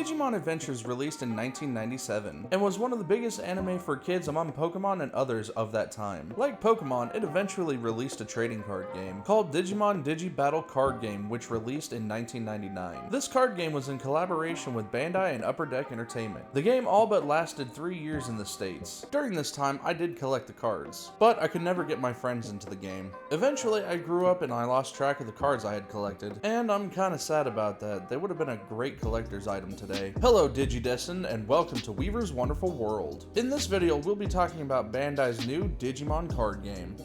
Digimon Adventures released in 1997 and was one of the biggest anime for kids among Pokemon and others of that time. Like Pokemon, it eventually released a trading card game called Digimon Digi-Battle Card Game, which released in 1999. This card game was in collaboration with Bandai and Upper Deck Entertainment. The game all but lasted 3 years in the States. During this time, I did collect the cards, but I could never get my friends into the game. Eventually, I grew up and I lost track of the cards I had collected, and I'm kinda sad about that. They would have been a great collector's item today. Hello Digidestin, and welcome to Weaver's Wonderful World. In this video, we'll be talking about Bandai's new Digimon card game.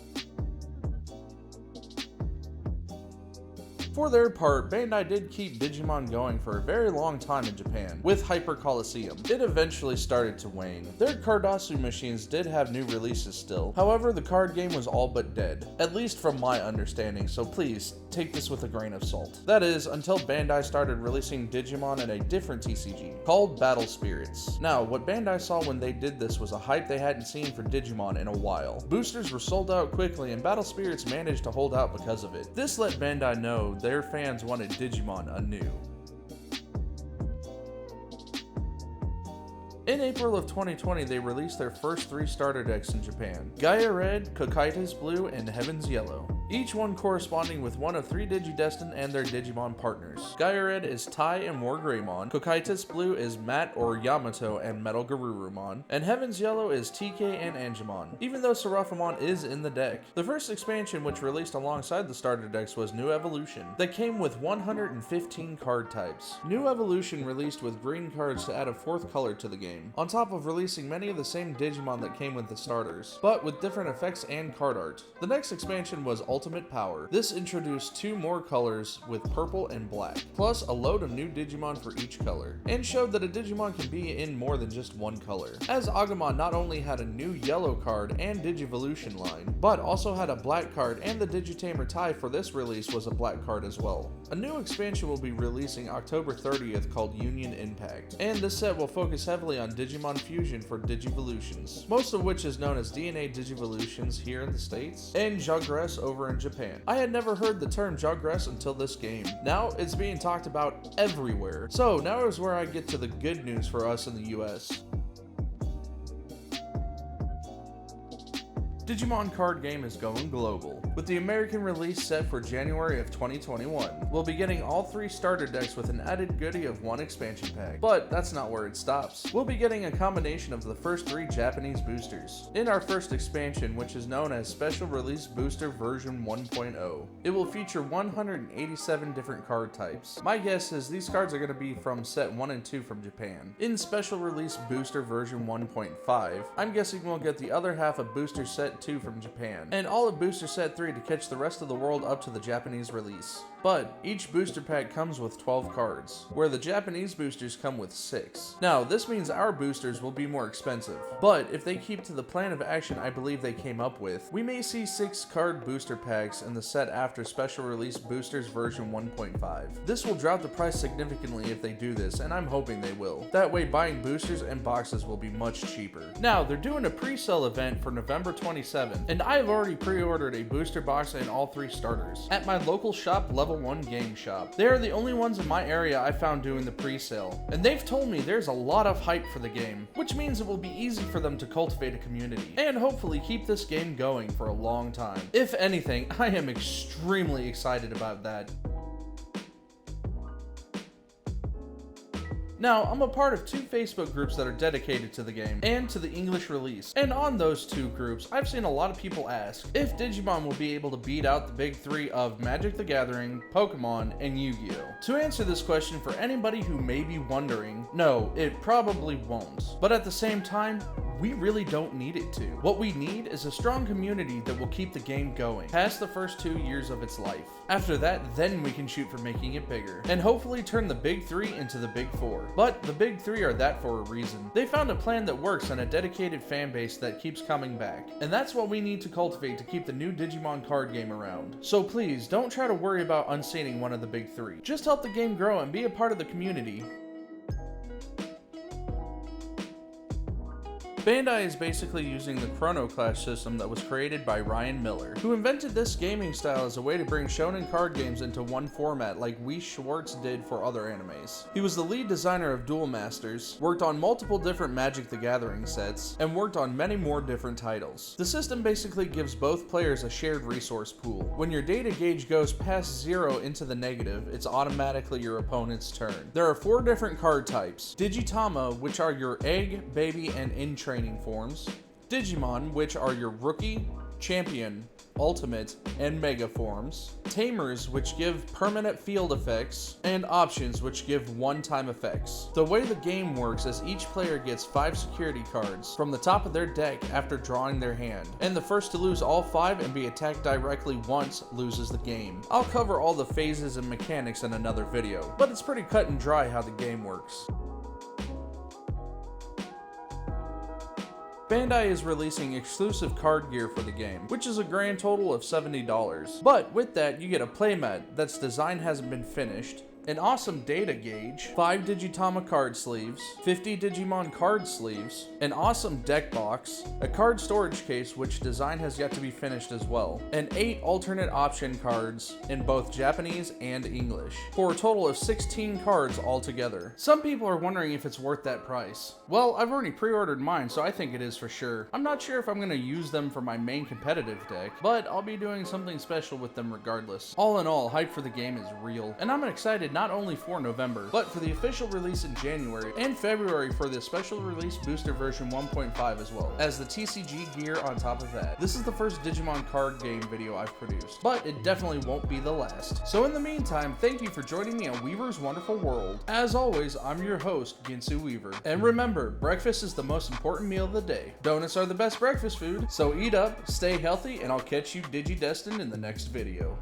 For their part, Bandai did keep Digimon going for a very long time in Japan, with Hyper Coliseum. It eventually started to wane. Their Carddasu machines did have new releases still, however the card game was all but dead, at least from my understanding, so please, take this with a grain of salt. That is, until Bandai started releasing Digimon in a different TCG, called Battle Spirits. Now, what Bandai saw when they did this was a hype they hadn't seen for Digimon in a while. Boosters were sold out quickly and Battle Spirits managed to hold out because of it. This let Bandai know their fans wanted Digimon anew. In April of 2020, they released their first 3 starter decks in Japan: Gaia Red, Cocytus Blue, and Heaven's Yellow. Each one corresponding with one of 3 Digidestin and their Digimon partners. Gaia Red is Tai and Wargreymon, Cocytus Blue is Matt or Yamato and Metal Garurumon, and Heaven's Yellow is TK and Angemon, even though Seraphimon is in the deck. The first expansion which released alongside the starter decks was New Evolution, that came with 115 card types. New Evolution released with green cards to add a 4th color to the game, on top of releasing many of the same Digimon that came with the starters, but with different effects and card art. The next expansion was Ultimate Power. This introduced 2 more colors with purple and black, plus a load of new Digimon for each color, and showed that a Digimon can be in more than just one color, as Agumon not only had a new yellow card and Digivolution line, but also had a black card, and the Digitamer Tai for this release was a black card as well. A new expansion will be releasing October 30th called Union Impact, and this set will focus heavily on Digimon Fusion for Digivolutions, most of which is known as DNA Digivolutions here in the States, and Jogress over in Japan. I had never heard the term Jogress until this game. Now it's being talked about everywhere. So now is where I get to the good news for us in the US. Digimon Card Game is going global, with the American release set for January of 2021. We'll be getting all 3 starter decks with an added goodie of 1 expansion pack, but that's not where it stops. We'll be getting a combination of the first 3 Japanese boosters. In our first expansion, which is known as Special Release Booster version 1.0, it will feature 187 different card types. My guess is these cards are going to be from set 1 and 2 from Japan. In Special Release Booster version 1.5, I'm guessing we'll get the other half of Booster Set 2 from Japan, and all of Booster Set 3 to catch the rest of the world up to the Japanese release. But each booster pack comes with 12 cards, where the Japanese boosters come with 6. Now, this means our boosters will be more expensive, but if they keep to the plan of action I believe they came up with, we may see 6 card booster packs in the set after Special Release Boosters version 1.5. This will drop the price significantly if they do this, and I'm hoping they will. That way buying boosters and boxes will be much cheaper. Now, they're doing a pre-sale event for November 27th, and I've already pre-ordered a booster box and all 3 starters at my local shop, Level 1 Game Shop. They are the only ones in my area I found doing the pre-sale, and they've told me there's a lot of hype for the game, which means it will be easy for them to cultivate a community, and hopefully keep this game going for a long time. If anything, I am extremely excited about that. Now, I'm a part of 2 Facebook groups that are dedicated to the game, and to the English release. And on those 2 groups, I've seen a lot of people ask if Digimon will be able to beat out the big 3 of Magic the Gathering, Pokemon, and Yu-Gi-Oh! To answer this question for anybody who may be wondering, no, it probably won't. But at the same time, we really don't need it to. What we need is a strong community that will keep the game going past the first 2 years of its life. After that, then we can shoot for making it bigger, and hopefully turn the big 3 into the big 4. But the big 3 are that for a reason. They found a plan that works and a dedicated fan base that keeps coming back. And that's what we need to cultivate to keep the new Digimon card game around. So please, don't try to worry about unseating one of the big 3. Just help the game grow and be a part of the community. Bandai is basically using the Chrono Clash system that was created by Ryan Miller, who invented this gaming style as a way to bring shonen card games into one format like Weiss Schwarz did for other animes. He was the lead designer of Duel Masters, worked on multiple different Magic the Gathering sets, and worked on many more different titles. The system basically gives both players a shared resource pool. When your data gauge goes past 0 into the negative, it's automatically your opponent's turn. There are 4 different card types: Digitama, which are your egg, baby, and in-training forms; Digimon, which are your rookie, champion, ultimate, and mega forms; Tamers, which give permanent field effects; and options, which give one-time effects. The way the game works is each player gets 5 security cards from the top of their deck after drawing their hand, and the first to lose all 5 and be attacked directly once loses the game. I'll cover all the phases and mechanics in another video, but it's pretty cut and dry how the game works. Bandai is releasing exclusive card gear for the game, which is a grand total of $70. But with that, you get a playmat that's design hasn't been finished, an awesome data gauge, 5 Digitama card sleeves, 50 Digimon card sleeves, an awesome deck box, a card storage case which design has yet to be finished as well, and 8 alternate option cards in both Japanese and English, for a total of 16 cards altogether. Some people are wondering if it's worth that price. Well, I've already pre-ordered mine, so I think it is for sure. I'm not sure if I'm going to use them for my main competitive deck, but I'll be doing something special with them regardless. All in all, hype for the game is real, and I'm excited not only for November, but for the official release in January and February for the special release booster version 1.5 as well, as the TCG gear on top of that. This is the first Digimon card game video I've produced, but it definitely won't be the last. So in the meantime, thank you for joining me on Weaver's Wonderful World. As always, I'm your host, Ginsu Weaver. And remember, breakfast is the most important meal of the day. Donuts are the best breakfast food, so eat up, stay healthy, and I'll catch you Digidestined in the next video.